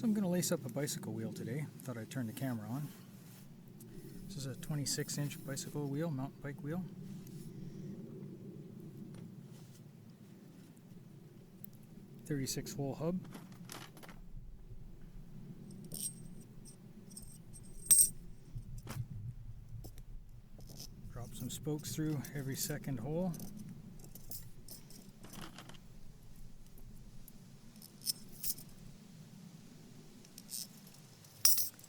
So I'm going to lace up a bicycle wheel today. Thought I'd turn the camera on. This is a 26-inch bicycle wheel, mountain bike wheel. .36-hole hub. Drop some spokes through every second hole.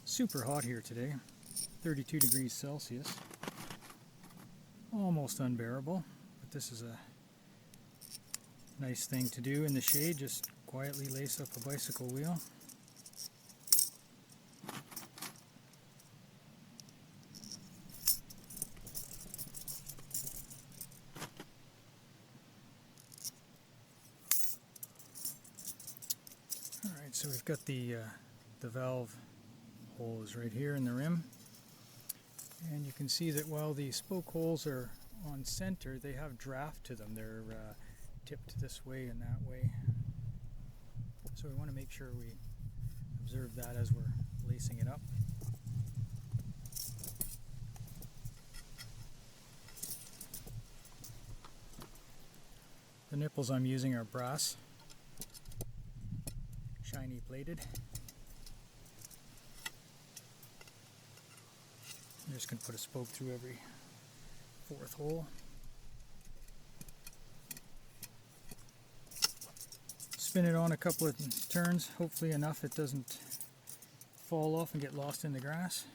Super hot here today, 32 degrees Celsius. Almost unbearable, but this is a nice thing to do in the shade, just quietly lace up a bicycle wheel. Alright, so we've got the valve hole is right here in the rim, and you can see that while the spoke holes are on center, they have draft to them. They're tipped this way and that way, so we want to make sure we observe that as we're lacing it up. The nipples I'm using are brass, shiny plated. I'm just going to put a spoke through every fourth hole. Spin it on a couple of turns, hopefully enough it doesn't fall off and get lost in the grass.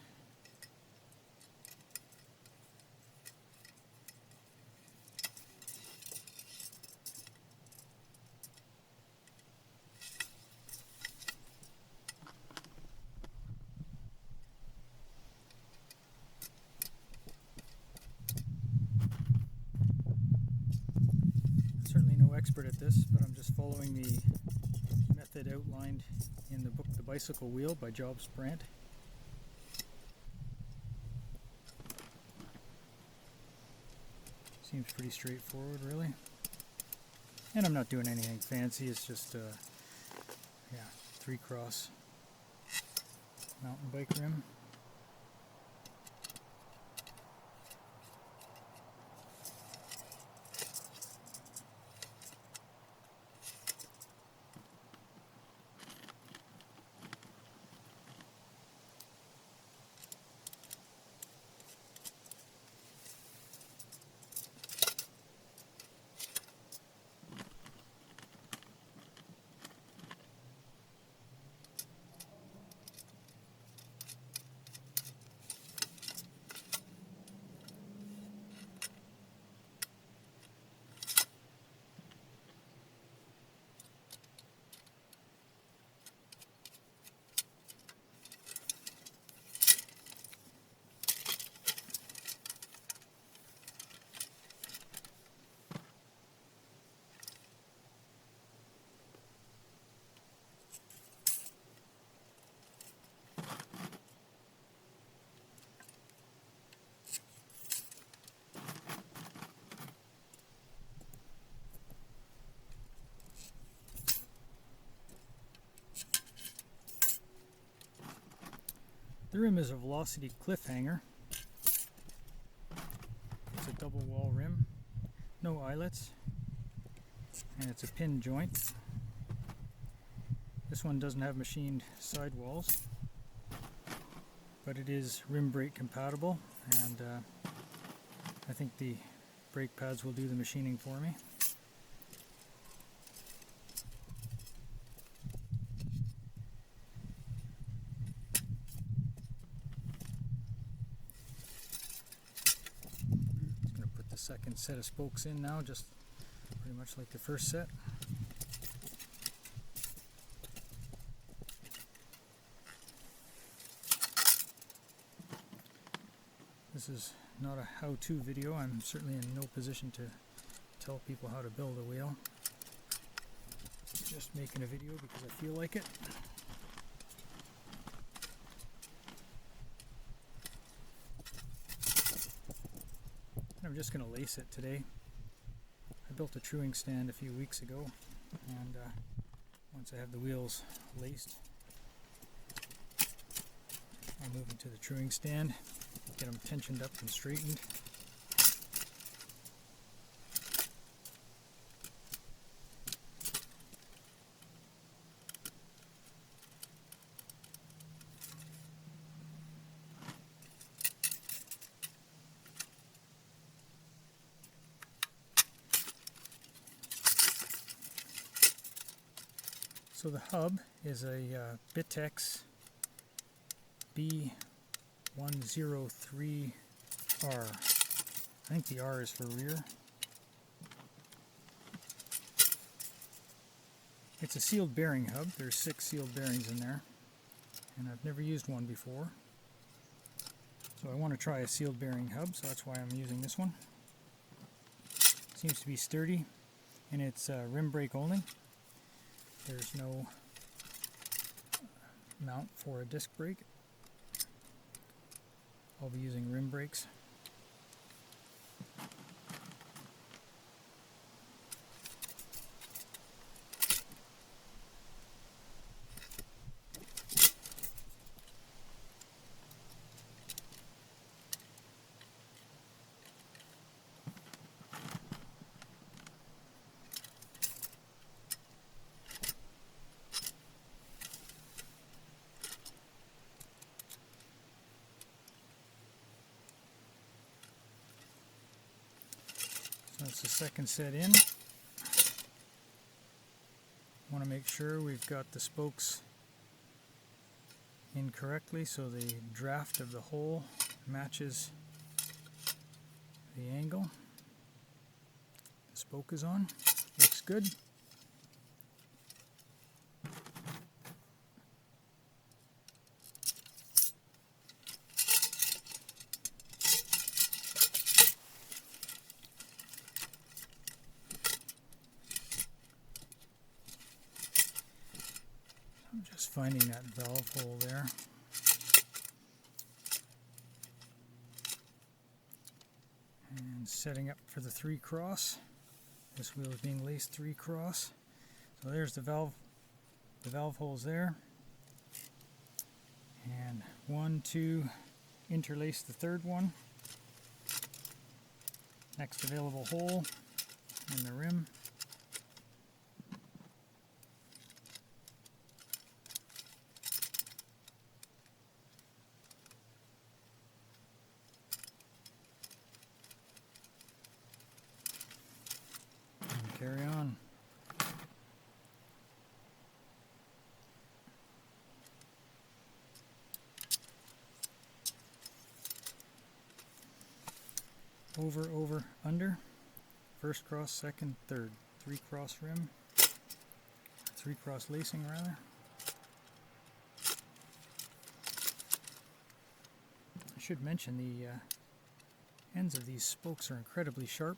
Certainly no expert at this, but I'm just following the method outlined in the book The Bicycle Wheel by Jobs Brandt. Seems pretty straightforward, really. And I'm not doing anything fancy, it's just 3-cross mountain bike rim. The rim is a Velocity Cliffhanger. It's a double wall rim, no eyelets, and it's a pin joint. This one doesn't have machined sidewalls, but it is rim brake compatible, and I think the brake pads will do the machining for me. Second set of spokes in now, just pretty much like the first set. This is not a how-to video. I'm certainly in no position to tell people how to build a wheel. Just making a video because I feel like it. I'm just going to lace it today. I built a truing stand a few weeks ago, and once I have the wheels laced, I'll move into the truing stand, get them tensioned up and straightened. So the hub is a Bitex B103R. I think the R is for rear. It's a sealed bearing hub. There's 6 sealed bearings in there, and I've never used one before. So I want to try a sealed bearing hub, so that's why I'm using this one. Seems to be sturdy, and it's rim brake only. There's no mount for a disc brake. I'll be using rim brakes. That's the second set in. Want to make sure we've got the spokes in correctly so the draft of the hole matches the angle. The spoke is on. Looks good. I'm just finding that valve hole there. And setting up for the 3 cross. This wheel is being laced 3 cross. So there's the valve holes there. And 1, 2, interlace the 3rd one. Next available hole in the rim. Carry on. Over, over, under. First cross, second, third. 3 cross rim. 3 cross lacing rather. I should mention the ends of these spokes are incredibly sharp.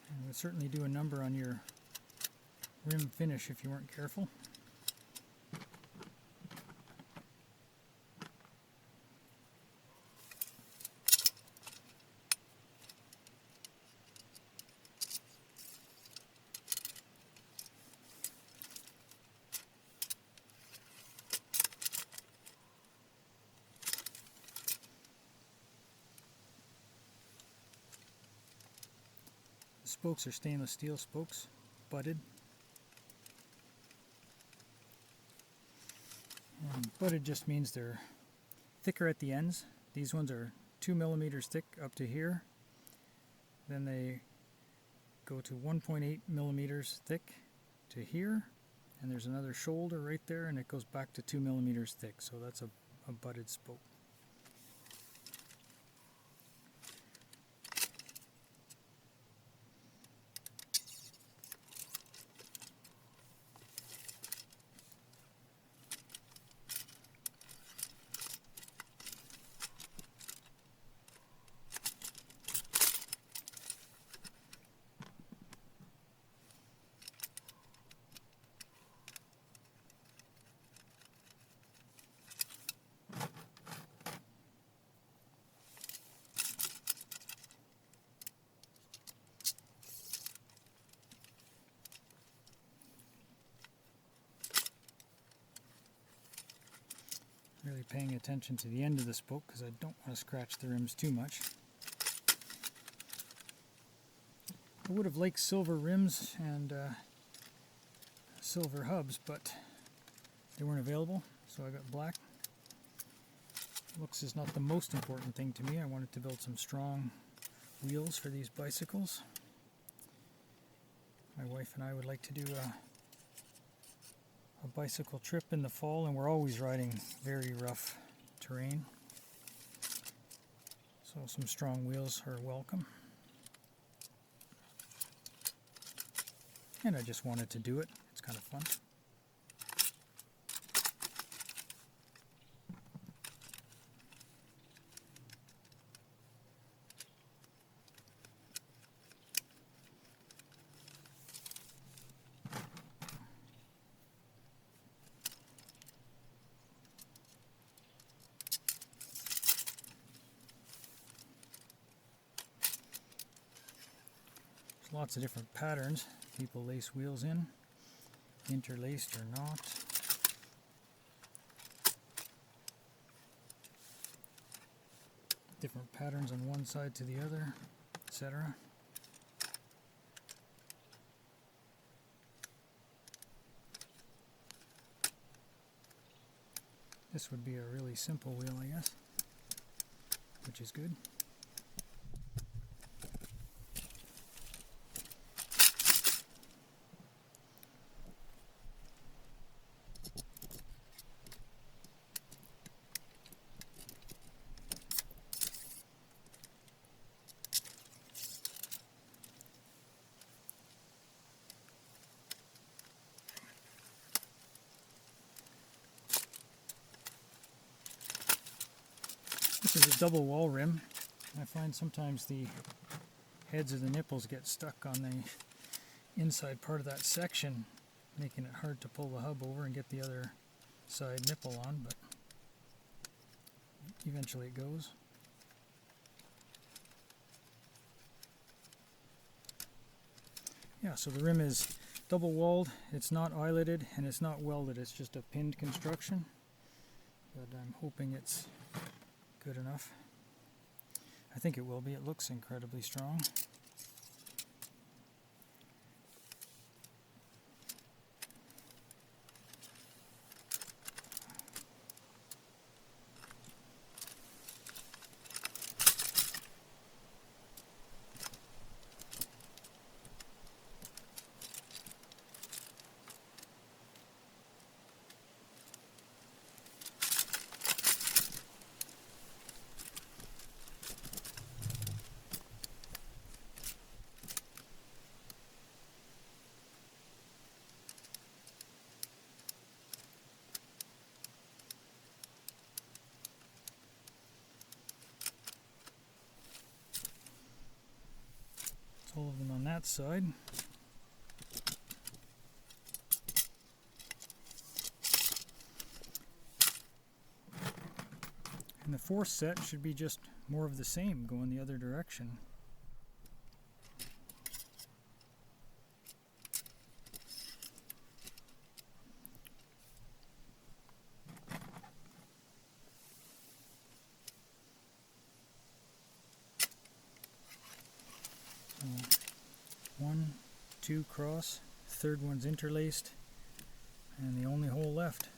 And would certainly do a number on your rim finish if you weren't careful. The spokes are stainless steel spokes, butted. And butted just means they're thicker at the ends. These ones are 2 millimeters thick up to here. Then they go to 1.8 millimeters thick to here. And there's another shoulder right there, and it goes back to 2 millimeters thick. So that's a butted spoke. really paying attention to the end of the spoke because I don't want to scratch the rims too much. I would have liked silver rims and silver hubs, but they weren't available, so I got black. Looks is not the most important thing to me. I wanted to build some strong wheels for these bicycles. My wife and I would like to do a bicycle trip in the fall, and we're always riding very rough terrain, so some strong wheels are welcome. And I just wanted to do it. It's kind of fun. There's lots of different patterns people lace wheels in, interlaced or not. Different patterns on one side to the other, etc. This would be a really simple wheel, I guess, which is good. This is a double wall rim. I find sometimes the heads of the nipples get stuck on the inside part of that section, making it hard to pull the hub over and get the other side nipple on, but eventually it goes. Yeah, so the rim is double walled, it's not eyeletted, and it's not welded, it's just a pinned construction, but I'm hoping it's good enough. I think it will be. It looks incredibly strong. All of them on that side. And the fourth set should be just more of the same, going the other direction. One, two cross, third one's interlaced, and the only hole left.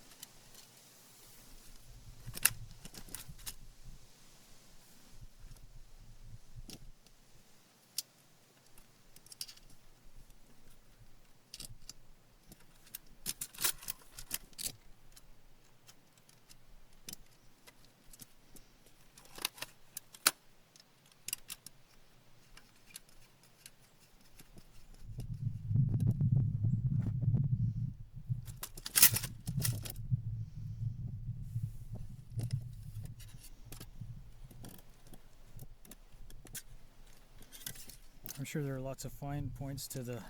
I'm sure there are lots of fine points to the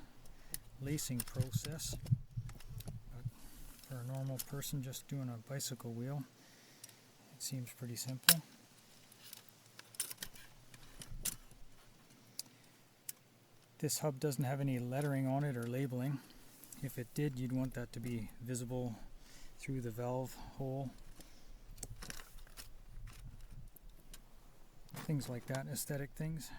lacing process, but for a normal person just doing a bicycle wheel, it seems pretty simple. This hub doesn't have any lettering on it or labeling. If it did, you'd want that to be visible through the valve hole. things like that, aesthetic things.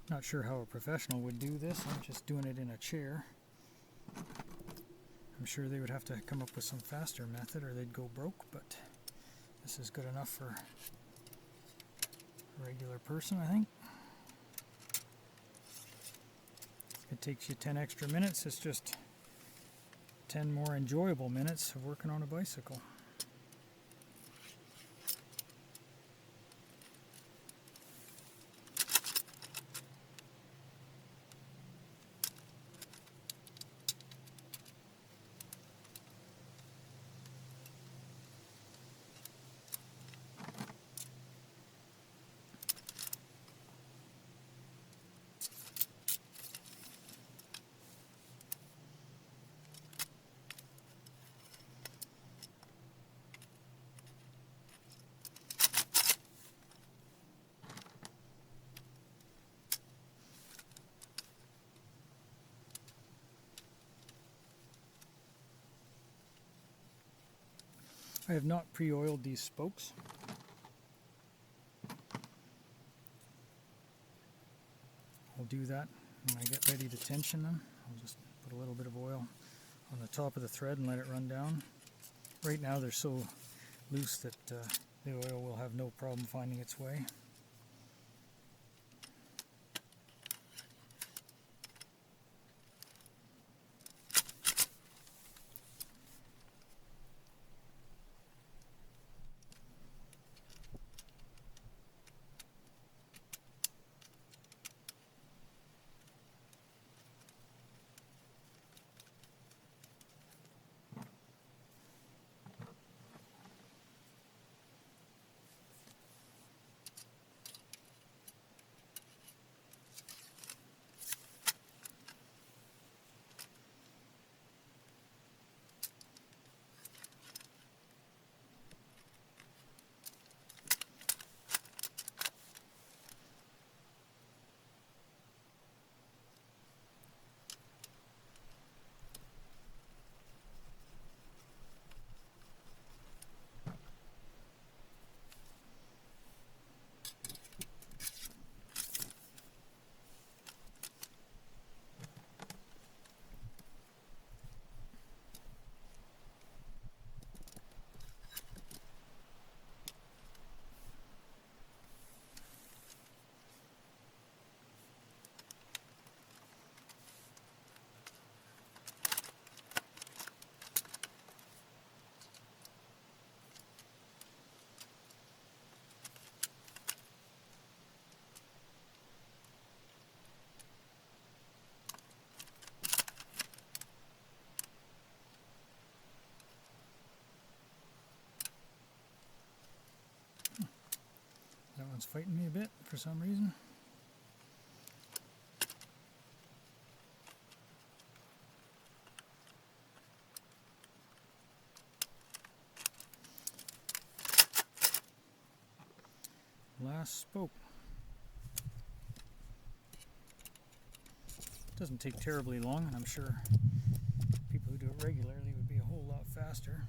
Not sure how a professional would do this. I'm just doing it in a chair. I'm sure they would have to come up with some faster method or they'd go broke, but this is good enough for a regular person, I think. It takes you 10 extra minutes. It's just 10 more enjoyable minutes of working on a bicycle. I have not pre-oiled these spokes. I'll do that when I get ready to tension them. I'll just put a little bit of oil on the top of the thread and let it run down. Right now they're so loose that the oil will have no problem finding its way. That one's fighting me a bit for some reason. Last spoke. Doesn't take terribly long, and I'm sure people who do it regularly would be a whole lot faster.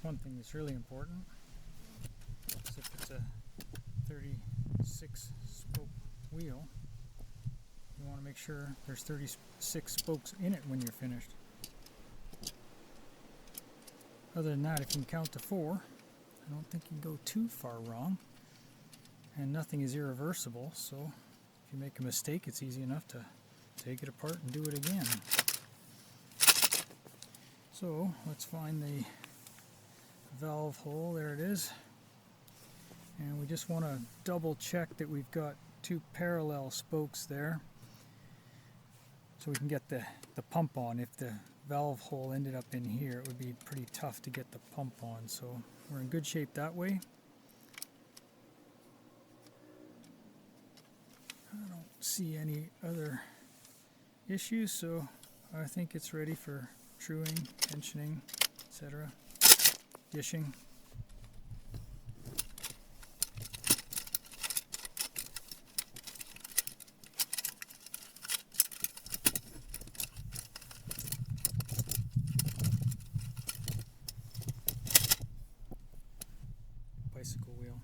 One thing that's really important is if it's a 36 spoke wheel, you want to make sure there's 36 spokes in it when you're finished. Other than that, if you can count to 4, I don't think you can go too far wrong. And nothing is irreversible, so if you make a mistake, it's easy enough to take it apart and do it again. So let's find the valve hole. There it is. And we just want to double check that we've got two parallel spokes there so we can get the pump on. If the valve hole ended up in here, it would be pretty tough to get the pump on. So we're in good shape that way. I don't see any other issues, so I think it's ready for truing, tensioning, etc. Dishing. Bicycle wheel.